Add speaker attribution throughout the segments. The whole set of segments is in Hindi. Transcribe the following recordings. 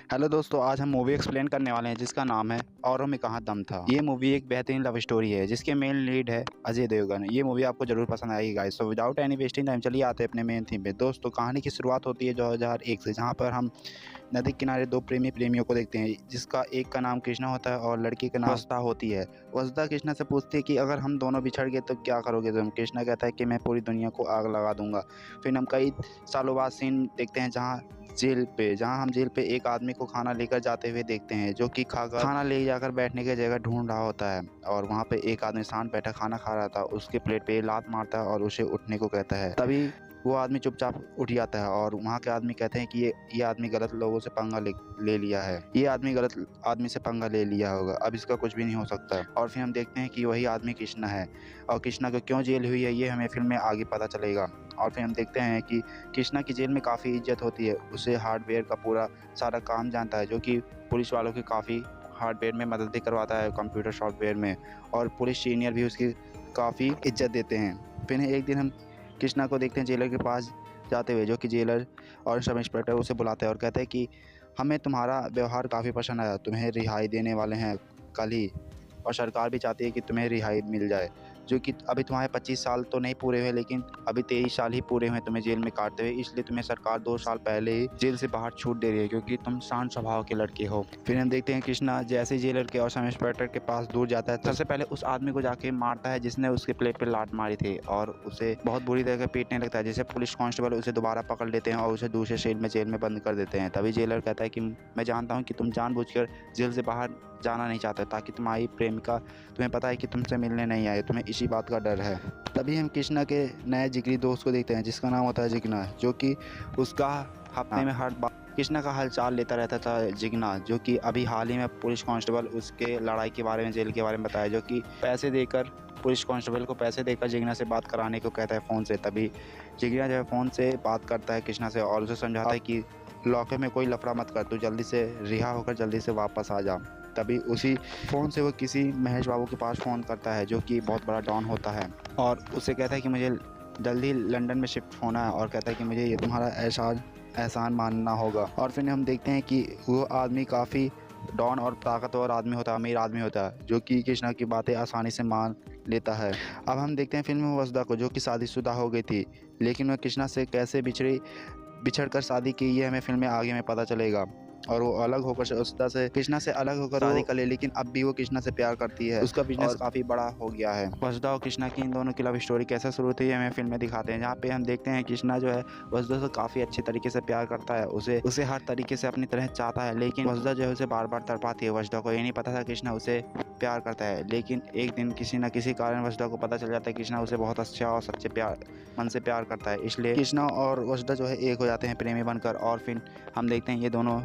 Speaker 1: हेलो दोस्तों, आज हम मूवी एक्सप्लेन करने वाले हैं जिसका नाम है औरों में कहाँ दम था। ये मूवी एक बेहतरीन लव स्टोरी है जिसके मेन लीड है अजय देवगन। ये मूवी आपको जरूर पसंद आएगी guys. So without any wasting time चलिए आते हैं अपने मेन थीम पे। दोस्तों, कहानी की शुरुआत होती है 2001 से, जहाँ पर हम नदी किनारे दो प्रेमियों को देखते हैं, जिसका एक का नाम कृष्णा होता है और लड़की का नाम वसुधा होती है। वसुधा कृष्णा से पूछती है कि अगर हम दोनों बिछड़ गए तो क्या करोगे तुम। कृष्णा कहता है कि मैं पूरी दुनिया को आग लगा दूंगा। फिर हम कई सालों बाद सीन देखते हैं जहाँ हम जेल पे एक आदमी को खाना लेकर जाते हुए देखते हैं, जो कि खाना ले जाकर बैठने की जगह ढूंढ रहा होता है। और वहाँ पे एक आदमी शांत बैठा खाना खा रहा था, उसके प्लेट पे लात मारता है और उसे उठने को कहता है। तभी वो आदमी चुपचाप उठ जाता है और वहाँ के आदमी कहते हैं कि ये आदमी गलत लोगों से पंगा ले लिया है। ये आदमी गलत आदमी से पंगा ले लिया होगा, अब इसका कुछ भी नहीं हो सकता। और फिर हम देखते हैं कि वही आदमी कृष्णा है, और कृष्णा को क्यों जेल हुई है ये हमें फिल्म में आगे पता चलेगा। और फिर हम देखते हैं कि कृष्णा की जेल में काफ़ी इज्जत होती है। उसे हार्डवेयर का पूरा सारा काम जानता है, जो कि पुलिस वालों की काफ़ी हार्डवेयर में मदद भी करवाता है, कंप्यूटर सॉफ्टवेयर में। और पुलिस सीनियर भी उसकी काफ़ी इज्जत देते हैं। फिर एक दिन हम कृष्णा को देखते हैं जेलर के पास जाते हुए, जो कि जेलर और सब इंस्पेक्टर उसे बुलाते हैं और कहते हैं कि हमें तुम्हारा व्यवहार काफ़ी पसंद आया, तुम्हें रिहाई देने वाले हैं कल ही, और सरकार भी चाहती है कि तुम्हें रिहाई मिल जाए। जो कि अभी तुम्हारे 25 साल तो नहीं पूरे हुए, लेकिन अभी 23 साल ही पूरे हुए तुम्हें जेल में काटते हुए, इसलिए तुम्हें सरकार 2 साल पहले ही जेल से बाहर छूट दे रही है, क्योंकि तुम शांत स्वभाव के लड़के हो। फिर हम देखते हैं कृष्णा जैसे ही जेलर के और सब इंस्पेक्टर के पास दूर जाता है, सबसे पहले उस आदमी को जाके मारता है जिसने उसके प्लेट पर लात मारी थी, और उसे बहुत बुरी तरह पीटने लगता है, जिसे पुलिस कांस्टेबल उसे दोबारा पकड़ लेते हैं और उसे दूसरे सेल में जेल में बंद कर देते हैं। तभी जेलर कहता है कि मैं जानता हूँ कि तुम जानबूझकर जेल से बाहर जाना नहीं चाहते, ताकि तुम्हारी प्रेमिका, तुम्हें पता है कि तुमसे मिलने नहीं आए, तुम्हें इसी बात का डर है। तभी हम कृष्णा के नए जिगरी दोस्त को देखते हैं जिसका नाम होता है जिग्ना, जो कि उसका हफ्ते में हर बार कृष्णा का हालचाल लेता रहता था। जिग्ना, जो कि अभी हाल ही में पुलिस कांस्टेबल उसके लड़ाई के बारे में, जेल के बारे में बताया, जो कि पैसे देकर पुलिस कांस्टेबल को पैसे देकर जिग्ना से बात कराने को कहता है फ़ोन से। तभी जिग्ना जो है फ़ोन से बात करता है कृष्णा से और उसे समझाता है कि लॉकर में कोई लफड़ा मत कर, तू जल्दी से रिहा होकर जल्दी से वापस आ जा। तभी उसी फ़ोन से वो किसी महेश बाबू के पास फ़ोन करता है, जो कि बहुत बड़ा डॉन होता है, और उसे कहता है कि मुझे जल्दी लंदन में शिफ्ट होना है, और कहता है कि मुझे ये तुम्हारा एहसान मानना होगा। और फिर हम देखते हैं कि वो आदमी काफ़ी डॉन और ताकतवर आदमी होता है, अमीर आदमी होता है, जो कि कृष्णा की बातें आसानी से मान लेता है। अब हम देखते हैं फिल्म में वसुधा को, जो कि शादीशुदा हो गई थी, लेकिन वह कृष्णा से कैसे बिछड़कर शादी की, ये हमें फिल्म में आगे में पता चलेगा। और वो अलग होकर वसुधा से, कृष्णा से अलग होकर शादी कर ले, लेकिन अब भी वो कृष्णा से प्यार करती है। उसका बिजनेस काफ़ी बड़ा हो गया है। वसुधा और कृष्णा की इन दोनों की लव स्टोरी कैसे शुरू हुई है हमें फिल्म में दिखाते हैं, जहाँ पे हम देखते हैं कृष्णा जो है वसुधा से काफ़ी अच्छे तरीके से प्यार करता है, उसे हर तरीके से अपनी तरह चाहता है, लेकिन वसुधा जो है उसे बार बार तड़पाती है। वसुधा को ये नहीं पता था कृष्णा उसे प्यार करता है, लेकिन एक दिन किसी न किसी कारण वसुधा को पता चल जाता है कि कृष्णा उसे बहुत अच्छा और सच्चे मन से प्यार करता है। इसलिए कृष्णा और वसुधा जो है एक हो जाते हैं प्रेमी बनकर, और फिर हम देखते हैं ये दोनों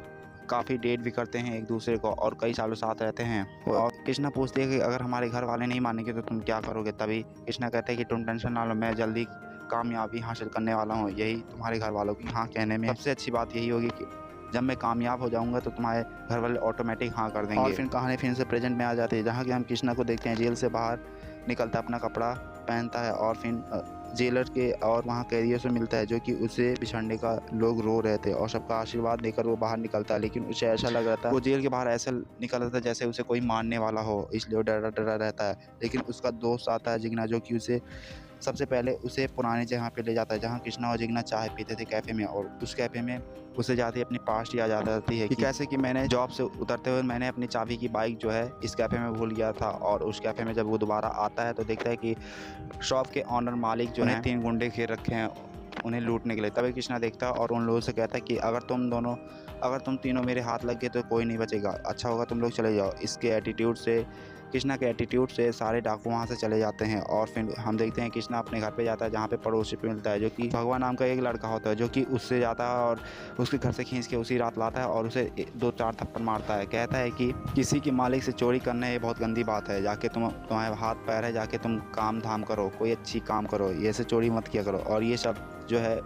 Speaker 1: काफ़ी डेट भी करते हैं एक दूसरे को और कई सालों साथ रहते हैं। और कृष्णा पूछती है कि अगर हमारे घर वाले नहीं मानेंगे तो तुम क्या करोगे। तभी कृष्णा कहते हैं कि तुम टेंशन ना लो, मैं जल्दी कामयाबी हासिल करने वाला हूँ, यही तुम्हारे घर वालों की हाँ कहने में सबसे अच्छी बात यही होगी कि जब मैं कामयाब हो जाऊंगा तो तुम्हारे घर वाले ऑटोमेटिक हाँ कर देंगे। और फिर कहानी फिर से प्रेजेंट में आ जाती है, जहाँ कि हम कृष्णा को देखते हैं जेल से बाहर निकलता, अपना कपड़ा पहनता है, और फिर जेलर के और वहाँ कैदियों से मिलता है, जो कि उसे बिछड़ने का लोग रो रहे थे, और सबका आशीर्वाद देकर वो बाहर निकलता है। लेकिन उसे ऐसा लग रहा था, वो जेल के बाहर ऐसा निकल रहा था जैसे उसे कोई मारने वाला हो, इसलिए वो डरा डरा रहता है। लेकिन उसका दोस्त आता है जिग्ना, जो कि उसे सबसे पहले उसे पुरानी जगह पे ले जाता है, जहाँ कृष्णा और जिग्ना चाय पीते थे कैफ़े में, और उस कैफ़े में उसे जाते ही अपनी पास्ट याद आ जाती है कि कैसे कि मैंने जॉब से उतरते हुए मैंने अपनी चाबी की बाइक जो है इस कैफ़े में भूल गया था। और उस कैफ़े में जब वो दोबारा आता है तो देखता है कि शॉप के ऑनर मालिक जो है 3 गुंडे घेर रखे हैं उन्हें लूटने के लिए। तभी कृष्णा देखता है और उन लोगों से कहता है कि अगर तुम तीनों मेरे हाथ लग गए तो कोई नहीं बचेगा, अच्छा होगा तुम लोग चले जाओ। कृष्णा के एटीट्यूड से सारे डाकू वहाँ से चले जाते हैं। और फिर हम देखते हैं कृष्णा अपने घर पे जाता है, जहाँ पे पड़ोसी पे मिलता है, जो कि भगवान नाम का एक लड़का होता है, जो कि उससे जाता है और उसके घर से खींच के उसी रात लाता है और उसे 2-4 थप्पड़ मारता है। कहता है कि किसी के मालिक से चोरी करना ये बहुत गंदी बात है, जाके तुम्हारे हाथ पैर है, जाके तुम काम धाम करो, कोई अच्छी काम करो, ये से चोरी मत किया करो। और ये सब जो है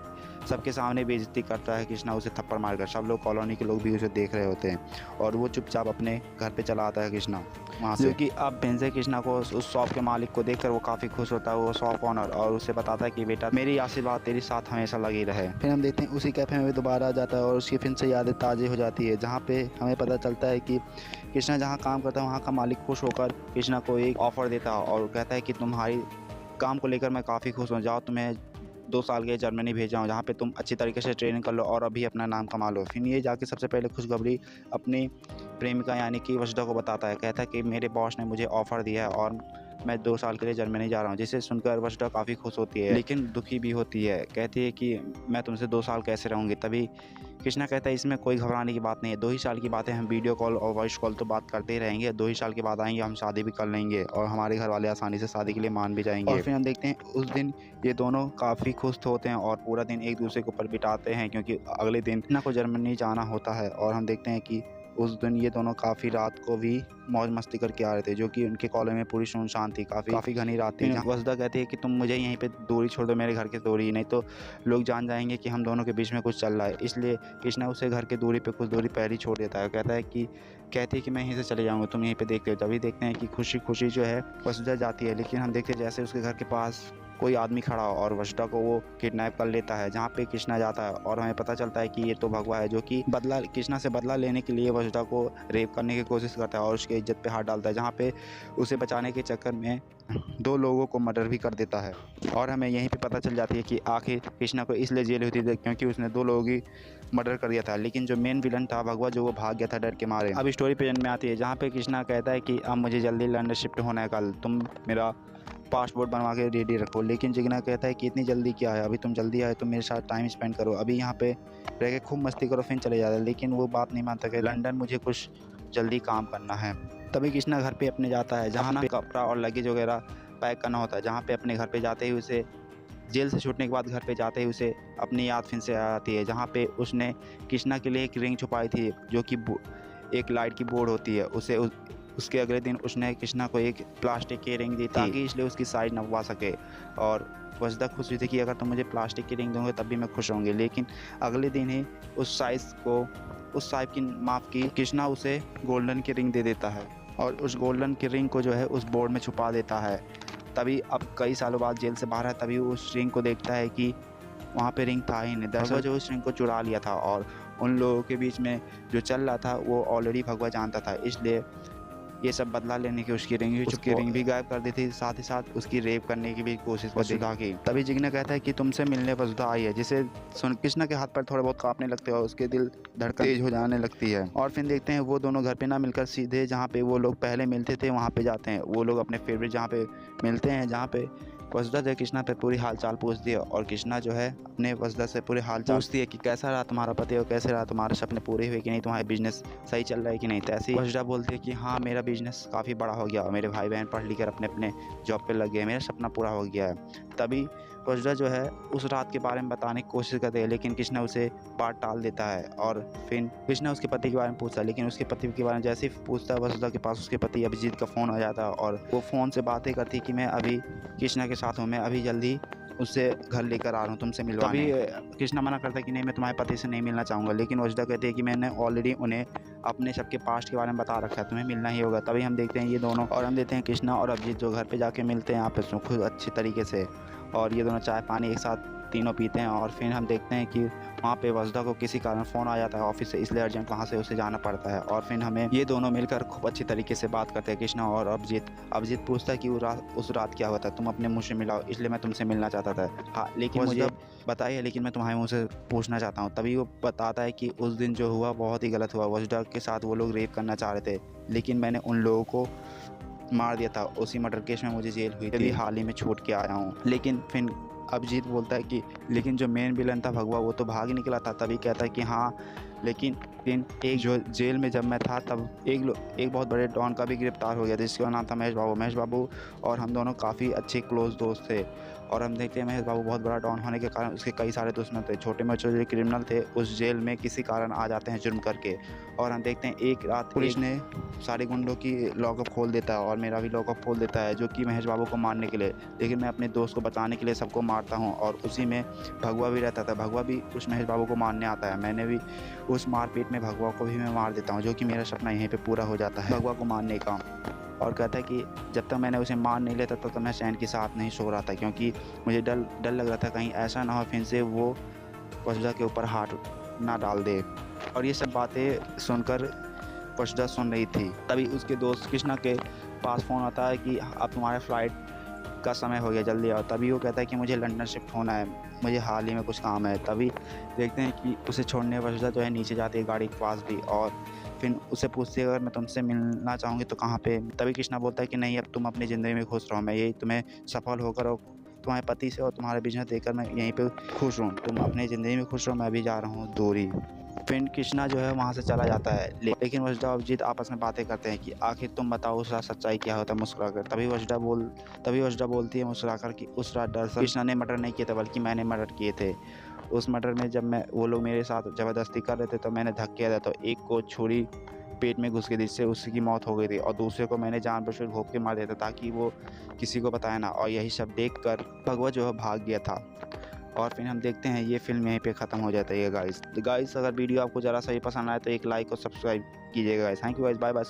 Speaker 1: सबके सामने बेइज्जती करता है कृष्णा उसे थप्पड़ मारकर। सब लोग, कॉलोनी के लोग भी उसे देख रहे होते हैं और वो चुपचाप अपने घर पे चला आता है कृष्णा वहाँ से। क्योंकि अब फिर कृष्णा को उस शॉप के मालिक को देखकर वो काफ़ी खुश होता है, वो शॉप ऑनर, और उसे बताता है कि बेटा मेरी आशीर्वाद तेरे साथ हमेशा लगी रहे। फिर हम देखते हैं उसी कैफ़े में दोबारा आ जाता है और उसकी फिर से यादें ताज़ी हो जाती है, जहाँ पे हमें पता चलता है कि कृष्णा जहाँ काम करता है वहाँ का मालिक खुश होकर कृष्णा को एक ऑफ़र देता है और कहता है कि तुम्हारी काम को लेकर मैं काफ़ी खुश हूँ, जाओ तुम्हें 2 साल के जर्मनी भेजा हूँ, जहाँ पे तुम अच्छी तरीके से ट्रेनिंग कर लो और अभी अपना नाम कमा लो। फिर ये जाके सबसे पहले खुशखबरी अपनी प्रेमिका यानी कि वसुधा को बताता है। कहता है कि मेरे बॉस ने मुझे ऑफ़र दिया है और मैं 2 साल के लिए जर्मनी जा रहा हूँ, जिसे सुनकर वसुधा काफ़ी खुश होती है लेकिन दुखी भी होती है। कहती है कि मैं तुमसे 2 साल कैसे रहूँगी। तभी कृष्णा कहता है इसमें कोई घबराने की बात नहीं है, 2 ही साल की बात है, हम वीडियो कॉल और वॉइस कॉल तो बात करते ही रहेंगे, 2 ही साल के बाद आएंगे, हम शादी भी कर लेंगे और हमारे घर वाले आसानी से शादी के लिए मान भी जाएंगे। और फिर हम देखते हैं उस दिन ये दोनों काफ़ी खुश होते हैं और पूरा दिन एक दूसरे के ऊपर बिताते हैं, क्योंकि अगले दिन कृष्णा को जर्मनी जाना होता है। और हम देखते हैं कि उस दिन ये दोनों काफ़ी रात को भी मौज मस्ती करके आ रहे थे, जो कि उनके कॉलेज में पूरी सुनसान थी, काफ़ी घनी रात थी। वसुधा कहती है कि तुम मुझे यहीं पे दूरी छोड़ दो, मेरे घर की दूरी, नहीं तो लोग जान जाएंगे कि हम दोनों के बीच में कुछ चल रहा है। इसलिए कृष्णा उसे घर की दूरी पे कुछ दूरी पहले ही छोड़ देता है। कहती है कि मैं यहीं से चले जाऊँगा, तुम यहीं पे देखते हो। तभी देखते हैं कि खुशी जो है वसुधा जाती है, लेकिन हम देखते हैं जैसे उसके घर के पास कोई आदमी खड़ा हो और वसुधा को वो किडनैप कर लेता है, जहाँ पे कृष्णा जाता है और हमें पता चलता है कि ये तो भगवा है, जो कि कृष्णा से बदला लेने के लिए वसुधा को रेप करने की कोशिश करता है और उसकी इज्जत पे हाथ डालता है, जहाँ पे उसे बचाने के चक्कर में 2 लोगों को मर्डर भी कर देता है। और हमें यहीं पे पता चल जाती है कि आखिर कृष्णा को इसलिए जेल होती थी क्योंकि उसने 2 लोगों की मर्डर कर दिया था, लेकिन जो मेन विलन था भगवा, जो वो भाग गया था डर के मारे। अब स्टोरी प्रेजेंट में आती है, जहाँ पे कृष्णा कहता है कि अब मुझे जल्दी लंदन शिफ्ट होना है, कल तुम मेरा पासपोर्ट बनवा के रेडी रखो। लेकिन जिग्ना कहता है कि इतनी जल्दी क्या है, अभी तुम जल्दी आए तो मेरे साथ टाइम स्पेंड करो, अभी यहाँ पे रह के खूब मस्ती करो, फिर चले जाते हैं। लेकिन वो बात नहीं मानता कि लंदन मुझे कुछ जल्दी काम करना है। तभी कृष्णा घर पे अपने जाता है, जहाँ ना कपड़ा और लगेज वगैरह पैक करना होता है, जहाँ पे अपने घर पे जाते ही उसे जेल से छूटने के बाद घर पे जाते ही उसे अपनी याद फिर से आती है, जहाँ पे उसने कृष्णा के लिए एक रिंग छुपाई थी, जो कि एक लाइट की बोर्ड होती है। उसके अगले दिन उसने कृष्णा को एक प्लास्टिक की रिंग दी ताकि इसलिए उसकी साइज नपवा सके। और वसुधा खुश हुई थी कि अगर तुम मुझे प्लास्टिक की रिंग दोगे तब भी मैं खुश होंगी। लेकिन अगले दिन ही उस साइज की माप की कृष्णा उसे गोल्डन की रिंग दे देता है और उस गोल्डन की रिंग को जो है उस बोर्ड में छुपा देता है। तभी अब कई सालों बाद जेल से बाहर है, तभी उस रिंग को देखता है कि वहाँ पे रिंग था ही नहीं। दरअसल जो उस रिंग को चुरा लिया था और उन लोगों के बीच में जो चल रहा था वो ऑलरेडी भगवा जानता था, इसलिए ये सब बदला लेने की उसकी रिंग भी गायब कर दी थी, साथ ही साथ उसकी रेप करने की भी कोशिश वसुधा की। तभी जिग्ना कहता है कि तुमसे मिलने वसुधा आई है, जिसे सुन कृष्णा के हाथ पर थोड़े बहुत कांपने लगते हैं और उसके दिल धड़कन तेज हो जाने लगती है। और फिर देखते हैं वो दोनों घर पे ना मिलकर सीधे जहाँ पे वो लोग पहले मिलते थे वहाँ पे जाते हैं। वो लोग अपने फेवरेट जहाँ पे मिलते हैं, जहाँ पे वसुधा जो कृष्णा पे पूरी हालचाल पूछती है और कृष्णा जो है अपने वसुधा से पूरे हालचाल पूछती है कि कैसा रहा तुम्हारा पति और कैसे रहा तुम्हारे सपने पूरे हुए कि नहीं, तुम्हारे बिजनेस सही चल रहा है कि नहीं। तो ऐसे ही वसुधा बोलती है कि हाँ मेरा बिजनेस काफ़ी बड़ा हो गया, मेरे भाई बहन पढ़ लिख कर अपने अपने जॉब पे लग गए, मेरा सपना पूरा हो गया है। तभी वसुधा जो है उस रात के बारे में बताने की कोशिश करती है, लेकिन कृष्णा उसे बात टाल देता है। और फिर कृष्णा उसके पति के बारे में पूछता है, लेकिन उसके पति के बारे में जैसे ही पूछता है वसुधा के पास उसके पति अभिजीत का फ़ोन आ जाता है और वो फ़ोन से बातें करती कि मैं अभी कृष्णा के साथ हूँ, मैं अभी जल्दी उससे घर लेकर आ रहा हूँ तुमसे मिलवाने। तभी कृष्णा मना करता है कि नहीं मैं तुम्हारे पति से नहीं मिलना चाहूँगा, लेकिन वसुधा कहती है कि मैंने ऑलरेडी उन्हें अपने सबके पास्ट के बारे में बता रखा है, तुम्हें मिलना ही होगा। तभी हम देखते हैं ये दोनों, और हम देखते हैं कृष्णा और अभिजीत जो घर पे जाके मिलते हैं आपस में खुद अच्छी तरीके से, और ये दोनों चाय पानी एक साथ तीनों पीते हैं। और फिर हम देखते हैं कि वहाँ पे वसुधा को किसी कारण फ़ोन आ जाता है ऑफिस से, इसलिए अर्जेंट वहाँ से उसे जाना पड़ता है। और फिर हमें ये दोनों मिलकर खूब अच्छी तरीके से बात करते हैं, कृष्णा और अभिजीत पूछता है कि उस रात क्या हुआ था, तुम अपने मुँह से मिलाओ, इसलिए मैं तुमसे मिलना चाहता था। हाँ लेकिन मुझे बताइए, लेकिन मैं तुम्हारे मुँह से पूछना चाहता हूँ। तभी वो बताता है कि उस दिन जो हुआ बहुत ही गलत हुआ, वसुधा के साथ वो लोग रेप करना चाह रहे थे, लेकिन मैंने उन लोगों को मार दिया था, उसी मर्डर केस में मुझे जेल हुई थी, हाल ही में छूट के आया हूँ। लेकिन फिर अभिजीत बोलता है कि लेकिन जो मेन विलन था भगवा वो तो भाग निकला था। तभी कहता है कि हाँ लेकिन एक जो जेल में जब मैं था तब एक बहुत बड़े डॉन का भी गिरफ्तार हो गया था, जिसका नाम था महेश बाबू, और हम दोनों काफ़ी अच्छे क्लोज दोस्त थे। और हम देखते हैं महेश बाबू बहुत बड़ा डॉन होने के कारण उसके कई सारे दुश्मन थे, छोटे में जो क्रिमिनल थे उस जेल में किसी कारण आ जाते हैं जुर्म करके। और हम देखते हैं एक रात पुलिस ने सारे गुंडों की लॉकअप खोल देता है और मेरा भी लॉकअप खोल देता है, जो कि महेश बाबू को मारने के लिए। लेकिन मैं अपने दोस्त को बचाने के लिए सबको मारता हूँ और उसी में भगवा भी रहता था। भगवा भी उस महेश बाबू को मारने आता है। मैंने भी उस मारपीट में भगवा को भी मैं मार देता हूँ, जो कि मेरा सपना यहीं पे पूरा हो जाता है भगवा को मारने का। और कहता है कि जब तक मैंने उसे मार नहीं लिया तब तक मैं चैन के साथ नहीं सो रहा था, क्योंकि मुझे डर लग रहा था कहीं ऐसा ना हो फिर से वो वसुधा के ऊपर हाथ ना डाल दे। और ये सब बातें सुनकर वसुधा सुन रही थी। तभी उसके दोस्त कृष्णा के पास फ़ोन आता है कि अब तुम्हारे फ्लाइट का समय हो गया, जल्दी आओ। तभी वो कहता है कि मुझे लंदन शिफ्ट होना है, मुझे हाल ही में कुछ काम है। तभी देखते हैं कि उसे छोड़ने वसुधा जो है नीचे जाती है गाड़ी के पास भी, और फिर उसे पूछती है अगर मैं तुमसे मिलना चाहूँगी तो कहाँ पे। तभी कृष्णा बोलता है कि नहीं, अब तुम अपनी ज़िंदगी में खुश रहो, मैं यही तुम्हें सफल होकर और तुम्हारे पति से और तुम्हारे बिजनेस देखकर मैं यहीं पे खुश हूँ। तुम अपनी ज़िंदगी में खुश रहो, मैं भी जा रहा हूँ दूरी। फिर कृष्णा जो है वहाँ से चला जाता है। लेकिन वसुधा और अभिजीत आपस में बातें करते हैं कि आखिर तुम बताओ उस रात सच्चाई क्या होता है, मुस्कुराकर। तभी वसुधा बोलती है मुस्कुराकर कि उस रात दरअसल कृष्णा ने मर्डर नहीं किए थे, बल्कि मैंने मर्डर किए थे। उस मर्डर में जब वो लोग मेरे साथ ज़बरदस्ती कर रहे थे तो मैंने धक्के दिया, तो एक को छुरी पेट में घुस गई जिससे उसकी मौत हो गई थी, और दूसरे को मैंने जानबूझकर घोंप के मार दिया था ताकि वो किसी को बताए ना। और यही सब देखकर भगवा जो है भाग गया था। और फिर हम देखते हैं ये फिल्म यहीं पे ख़त्म हो जाती है गाइस। अगर वीडियो आपको ज़रा सा भी पसंद आए तो एक लाइक और सब्सक्राइब कीजिएगा guys. Thank you guys, bye bye.